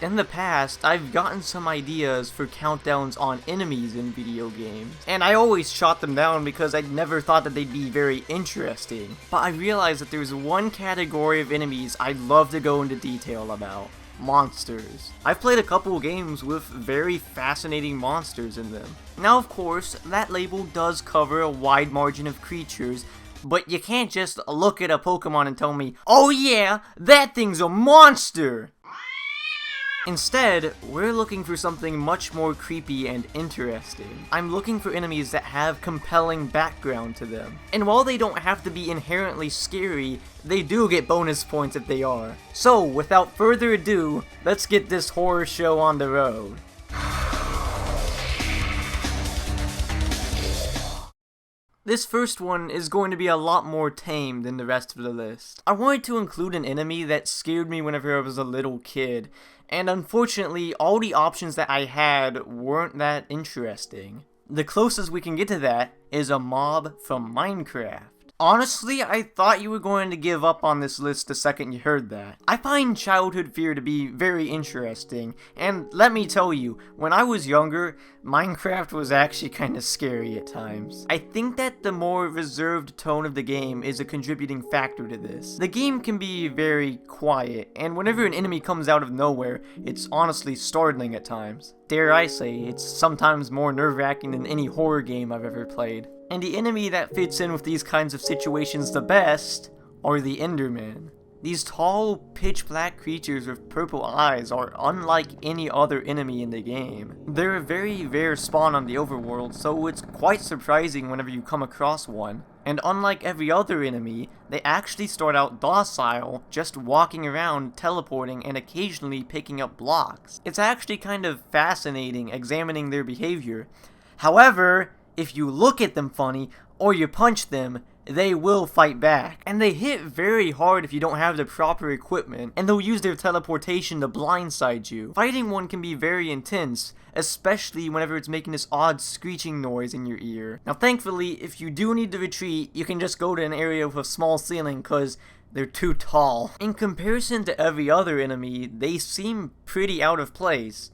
In the past, I've gotten some ideas for countdowns on enemies in video games, and I always shot them down because I never thought that they'd be very interesting. But I realized that there's one category of enemies I'd love to go into detail about. Monsters. I've played a couple games with very fascinating monsters in them. Now of course, that label does cover a wide margin of creatures, but you can't just look at a Pokemon and tell me, "Oh yeah, that thing's a monster!" Instead, we're looking for something much more creepy and interesting. I'm looking for enemies that have compelling background to them. And while they don't have to be inherently scary, they do get bonus points if they are. So, without further ado, let's get this horror show on the road. This first one is going to be a lot more tame than the rest of the list. I wanted to include an enemy that scared me whenever I was a little kid, and unfortunately all the options that I had weren't that interesting. The closest we can get to that is a mob from Minecraft. Honestly, I thought you were going to give up on this list the second you heard that. I find childhood fear to be very interesting, and let me tell you, when I was younger, Minecraft was actually kinda scary at times. I think that the more reserved tone of the game is a contributing factor to this. The game can be very quiet, and whenever an enemy comes out of nowhere, it's honestly startling at times. Dare I say, it's sometimes more nerve-wracking than any horror game I've ever played. And the enemy that fits in with these kinds of situations the best are the Enderman. These tall, pitch-black creatures with purple eyes are unlike any other enemy in the game. They're a very rare spawn on the overworld, so it's quite surprising whenever you come across one. And unlike every other enemy, they actually start out docile, just walking around, teleporting, and occasionally picking up blocks. It's actually kind of fascinating examining their behavior. However, if you look at them funny, or you punch them, they will fight back. And they hit very hard if you don't have the proper equipment, and they'll use their teleportation to blindside you. Fighting one can be very intense, especially whenever it's making this odd screeching noise in your ear. Now thankfully, if you do need to retreat, you can just go to an area with a small ceiling, cause they're too tall. In comparison to every other enemy, they seem pretty out of place.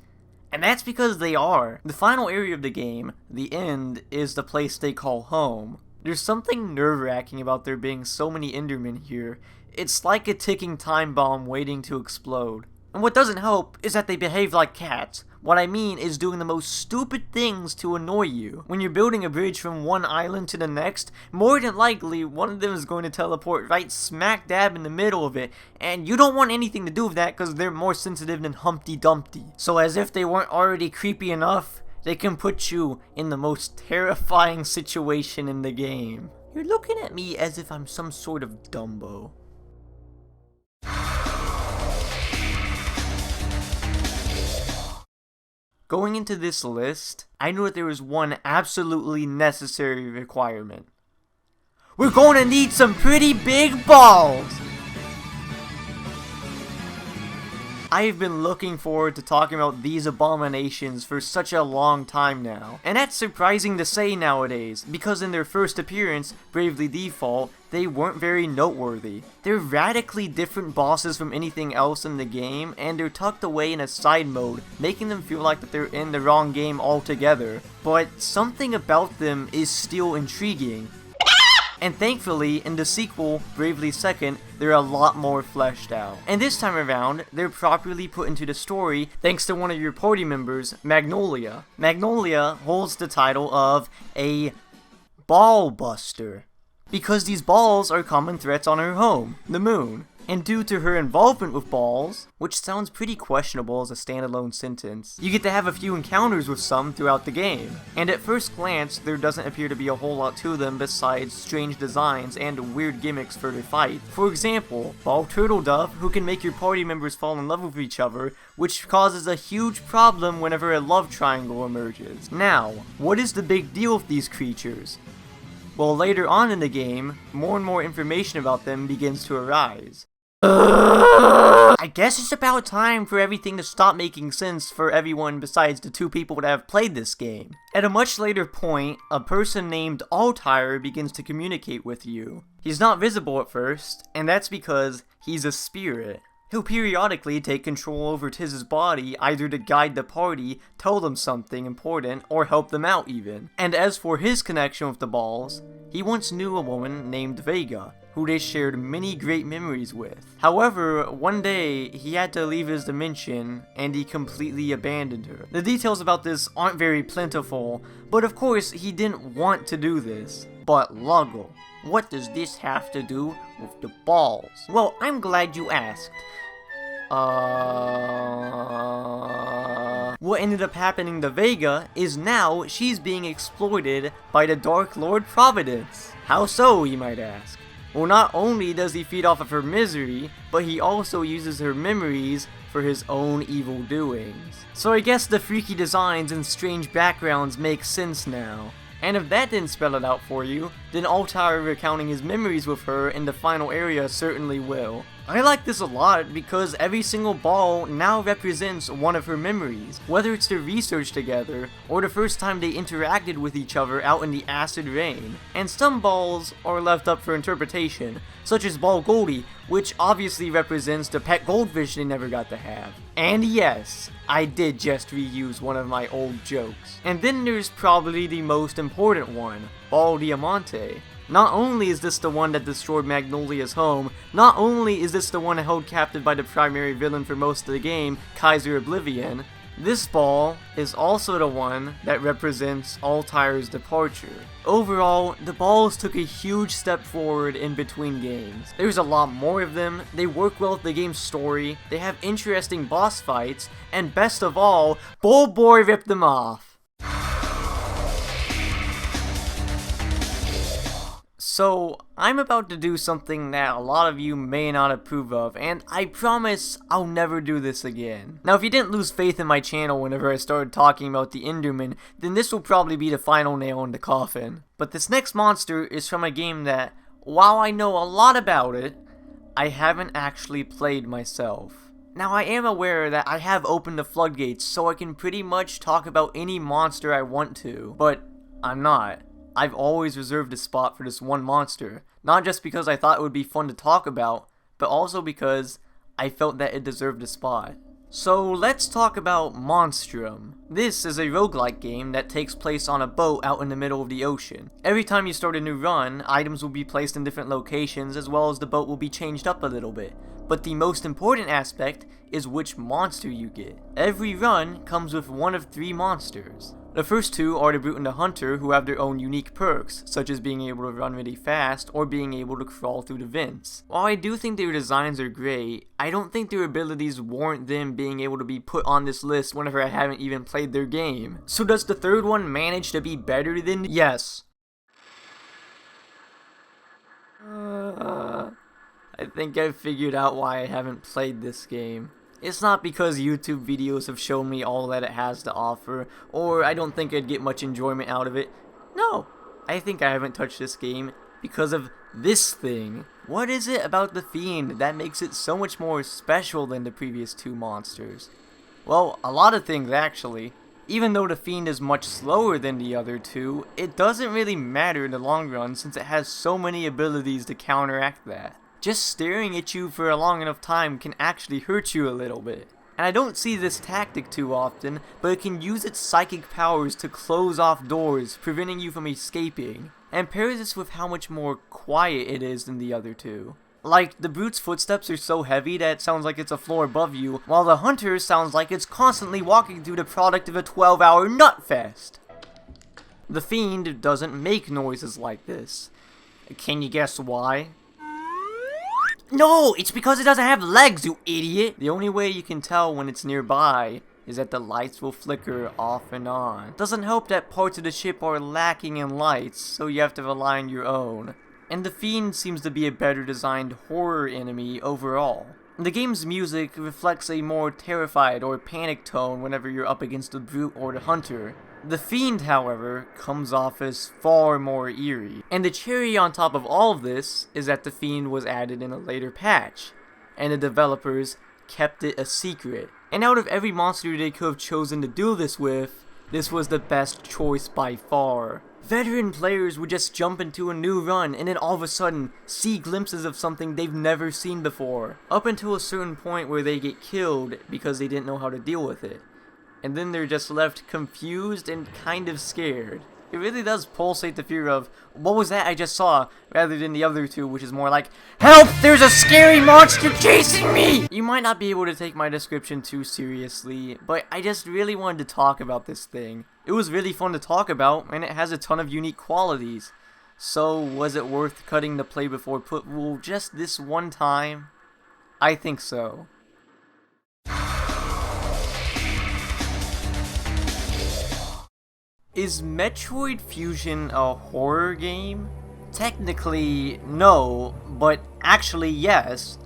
And that's because they are. The final area of the game, the end, is the place they call home. There's something nerve-wracking about there being so many Endermen here. It's like a ticking time bomb waiting to explode. And what doesn't help is that they behave like cats. What I mean is doing the most stupid things to annoy you. When you're building a bridge from one island to the next, more than likely one of them is going to teleport right smack dab in the middle of it, and you don't want anything to do with that because they're more sensitive than Humpty Dumpty. So as if they weren't already creepy enough, they can put you in the most terrifying situation in the game. You're looking at me as if I'm some sort of Dumbo. Going into this list, I knew that there was one absolutely necessary requirement. We're going to need some pretty big balls! I've been looking forward to talking about these abominations for such a long time now. And that's surprising to say nowadays, because in their first appearance, Bravely Default, they weren't very noteworthy. They're radically different bosses from anything else in the game, and they're tucked away in a side mode, making them feel like that they're in the wrong game altogether. But something about them is still intriguing. And thankfully, in the sequel, Bravely Second, they're a lot more fleshed out. And this time around, they're properly put into the story thanks to one of your party members, Magnolia. Magnolia holds the title of a ball buster, because these balls are common threats on her home, the moon. And due to her involvement with balls, which sounds pretty questionable as a standalone sentence, you get to have a few encounters with some throughout the game. And at first glance, there doesn't appear to be a whole lot to them besides strange designs and weird gimmicks for their fight. For example, Ball Turtle Dove, who can make your party members fall in love with each other, which causes a huge problem whenever a love triangle emerges. Now, what is the big deal with these creatures? Well, later on in the game, more and more information about them begins to arise. I guess it's about time for everything to stop making sense for everyone besides the two people that have played this game. At a much later point, a person named Altair begins to communicate with you. He's not visible at first, and that's because he's a spirit. He'll periodically take control over Tiz's body, either to guide the party, tell them something important, or help them out even. And as for his connection with the balls, he once knew a woman named Vega, who they shared many great memories with. However, one day, he had to leave his dimension, and he completely abandoned her. The details about this aren't very plentiful, but of course, he didn't want to do this. But Luggle, what does this have to do with the balls? Well, I'm glad you asked. What ended up happening to Vega is now she's being exploited by the Dark Lord Providence. How so, you might ask? Well, not only does he feed off of her misery, but he also uses her memories for his own evil doings. So I guess the freaky designs and strange backgrounds make sense now. And if that didn't spell it out for you, then Altair recounting his memories with her in the final area certainly will. I like this a lot because every single ball now represents one of her memories, whether it's their research together or the first time they interacted with each other out in the acid rain. And some balls are left up for interpretation, such as Ball Goldie, which obviously represents the pet goldfish they never got to have. And yes, I did just reuse one of my old jokes. And then there's probably the most important one, Ball Diamante. Not only is this the one that destroyed Magnolia's home, not only is this the one held captive by the primary villain for most of the game, Kaiser Oblivion, this ball is also the one that represents Altair's departure. Overall, the balls took a huge step forward in between games. There's a lot more of them, they work well with the game's story, they have interesting boss fights, and best of all, Bull Boy ripped them off. So, I'm about to do something that a lot of you may not approve of, and I promise I'll never do this again. Now, if you didn't lose faith in my channel whenever I started talking about the Enderman, then this will probably be the final nail in the coffin. But this next monster is from a game that, while I know a lot about it, I haven't actually played myself. Now, I am aware that I have opened the floodgates so I can pretty much talk about any monster I want to, but I'm not. I've always reserved a spot for this one monster, not just because I thought it would be fun to talk about, but also because I felt that it deserved a spot. So let's talk about Monstrum. This is a roguelike game that takes place on a boat out in the middle of the ocean. Every time you start a new run, items will be placed in different locations as well as the boat will be changed up a little bit. But the most important aspect is which monster you get. Every run comes with one of 3 monsters. The first 2 are the Brute and the Hunter, who have their own unique perks, such as being able to run really fast or being able to crawl through the vents. While I do think their designs are great, I don't think their abilities warrant them being able to be put on this list whenever I haven't even played their game. So does the third one manage to be better than? Yes. I think I've figured out why I haven't played this game. It's not because YouTube videos have shown me all that it has to offer, or I don't think I'd get much enjoyment out of it. No, I think I haven't touched this game because of this thing. What is it about the Fiend that makes it so much more special than the previous 2 monsters? Well, a lot of things actually. Even though the Fiend is much slower than the other 2, it doesn't really matter in the long run since it has so many abilities to counteract that. Just staring at you for a long enough time can actually hurt you a little bit. And I don't see this tactic too often, but it can use its psychic powers to close off doors, preventing you from escaping. And pair this with how much more quiet it is than the other 2. Like, the Brute's footsteps are so heavy that it sounds like it's a floor above you, while the Hunter sounds like it's constantly walking through the product of a 12-hour nutfest. The Fiend doesn't make noises like this. Can you guess why? No, it's because it doesn't have legs, you idiot! The only way you can tell when it's nearby is that the lights will flicker off and on. Doesn't help that parts of the ship are lacking in lights, so you have to rely on your own. And the Fiend seems to be a better designed horror enemy overall. The game's music reflects a more terrified or panicked tone whenever you're up against the Brute or the Hunter. The Fiend, however, comes off as far more eerie. And the cherry on top of all of this is that the Fiend was added in a later patch. and the developers kept it a secret. And out of every monster they could have chosen to do this with, this was the best choice by far. Veteran players would just jump into a new run and then all of a sudden see glimpses of something they've never seen before, up until a certain point where they get killed because they didn't know how to deal with it. And then they're just left confused and kind of scared. It really does pulsate the fear of, what was that I just saw, rather than the other two, which is more like, help! There's a scary monster chasing me! You might not be able to take my description too seriously, but I just really wanted to talk about this thing. It was really fun to talk about, and it has a ton of unique qualities. So, was it worth cutting the play before put rule just this one time? I think so. Is Metroid Fusion a horror game? Technically, no, but actually yes,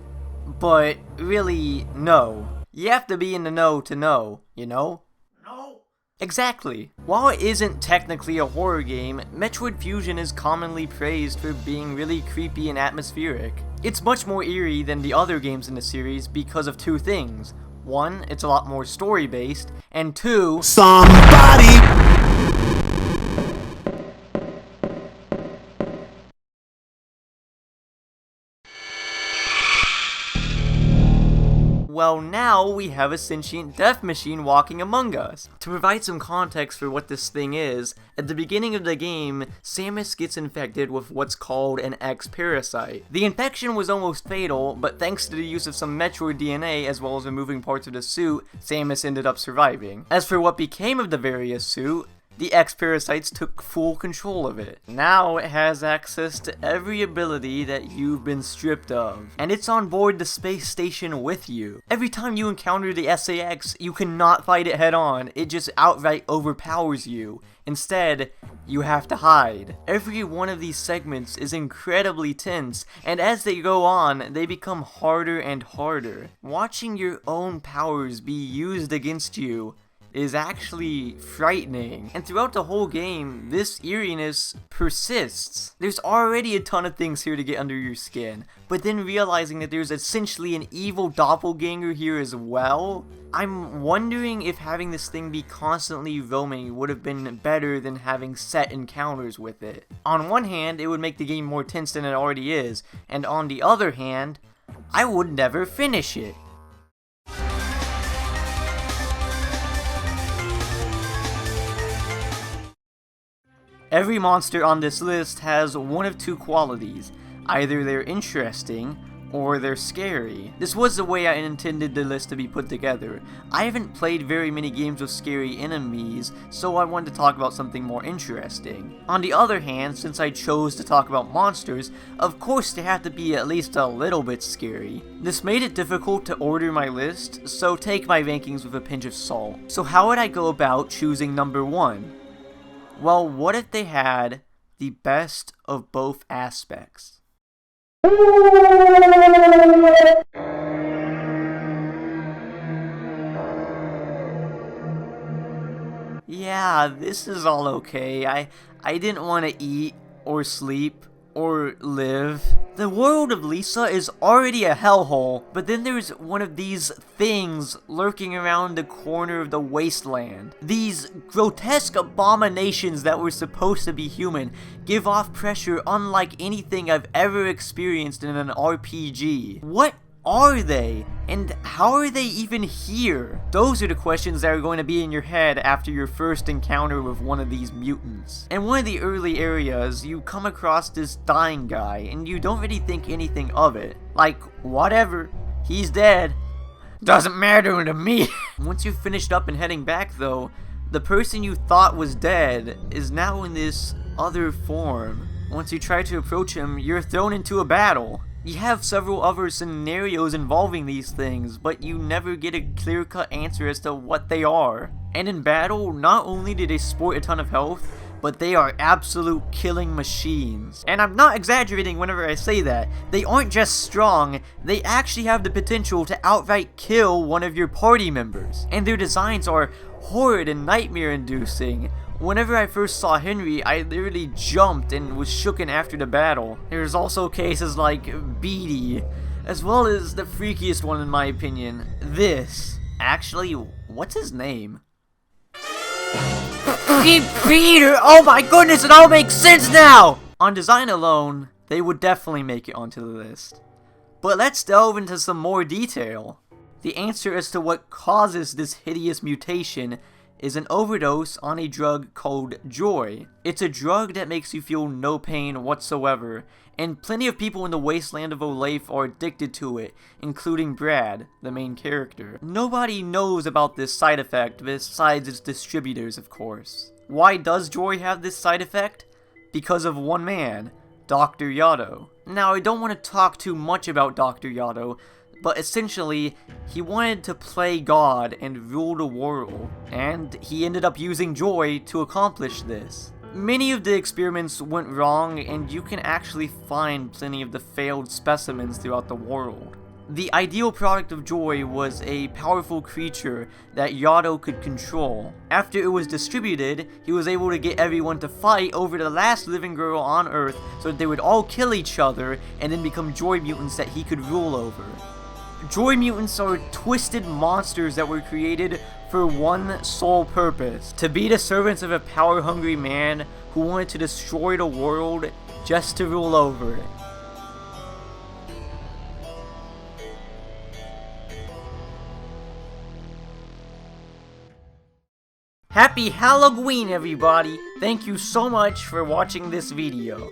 but really, no. You have to be in the know to know, you know? No. Exactly. While it isn't technically a horror game, Metroid Fusion is commonly praised for being really creepy and atmospheric. It's much more eerie than the other games in the series because of two things. One, it's a lot more story-based, and two, somebody! Well, now we have a sentient death machine walking among us. To provide some context for what this thing is, at the beginning of the game, Samus gets infected with what's called an X-parasite. The infection was almost fatal, but thanks to the use of some Metroid DNA as well as removing parts of the suit, Samus ended up surviving. As for what became of the various suit, the X-parasites took full control of it. Now it has access to every ability that you've been stripped of, and it's on board the space station with you. Every time you encounter the SAX, you cannot fight it head on, it just outright overpowers you. Instead, you have to hide. Every one of these segments is incredibly tense, and as they go on, they become harder and harder. Watching your own powers be used against you is actually frightening. And throughout the whole game, this eeriness persists. There's already a ton of things here to get under your skin, but then realizing that there's essentially an evil doppelganger here as well, I'm wondering if having this thing be constantly roaming would have been better than having set encounters with it. On one hand, it would make the game more tense than it already is, and on the other hand, I would never finish it. Every monster on this list has one of two qualities. Either they're interesting, or they're scary. This was the way I intended the list to be put together. I haven't played very many games with scary enemies, so I wanted to talk about something more interesting. On the other hand, since I chose to talk about monsters, of course they have to be at least a little bit scary. This made it difficult to order my list, so take my rankings with a pinch of salt. So how would I go about choosing number 1? Well, what if they had the best of both aspects? Yeah, this is all okay. I didn't want to eat or sleep or live. The world of Lisa is already a hellhole, but then there's one of these things lurking around the corner of the wasteland. These grotesque abominations that were supposed to be human give off pressure unlike anything I've ever experienced in an RPG. What are they? And how are they even here? Those are the questions that are going to be in your head after your first encounter with one of these mutants. In one of the early areas, you come across this dying guy, and you don't really think anything of it. Like, whatever, he's dead. Doesn't matter to me. Once you've finished up and heading back though, the person you thought was dead is now in this other form. Once you try to approach him, you're thrown into a battle. You have several other scenarios involving these things, but you never get a clear-cut answer as to what they are. And in battle, not only do they sport a ton of health, but they are absolute killing machines. And I'm not exaggerating whenever I say that. They aren't just strong, they actually have the potential to outright kill one of your party members. And their designs are horrid and nightmare-inducing. Whenever I first saw Henry, I literally jumped and was shooken after the battle. There's also cases like Beatty, As well as the freakiest one in my opinion, this. Actually, what's his name? Peter! Oh my goodness, it all makes sense now! On design alone, they would definitely make it onto the list. But let's delve into some more detail. The answer as to what causes this hideous mutation is an overdose on a drug called joy. It's a drug that makes you feel no pain whatsoever, and plenty of people in the wasteland of Olathe are addicted to it, including Brad, the main character. Nobody knows about this side effect besides its distributors, of course. Why does joy have this side effect? Because of one man, Dr. Yado. Now, I don't want to talk too much about Dr. Yado, but essentially, he wanted to play God and rule the world, and he ended up using joy to accomplish this. Many of the experiments went wrong, and you can actually find plenty of the failed specimens throughout the world. The ideal product of joy was a powerful creature that Yado could control. After it was distributed, he was able to get everyone to fight over the last living girl on Earth so that they would all kill each other and then become joy mutants that he could rule over. Joy mutants are twisted monsters that were created for one sole purpose: to be the servants of a power-hungry man who wanted to destroy the world just to rule over it. Happy Halloween, everybody! Thank you so much for watching this video.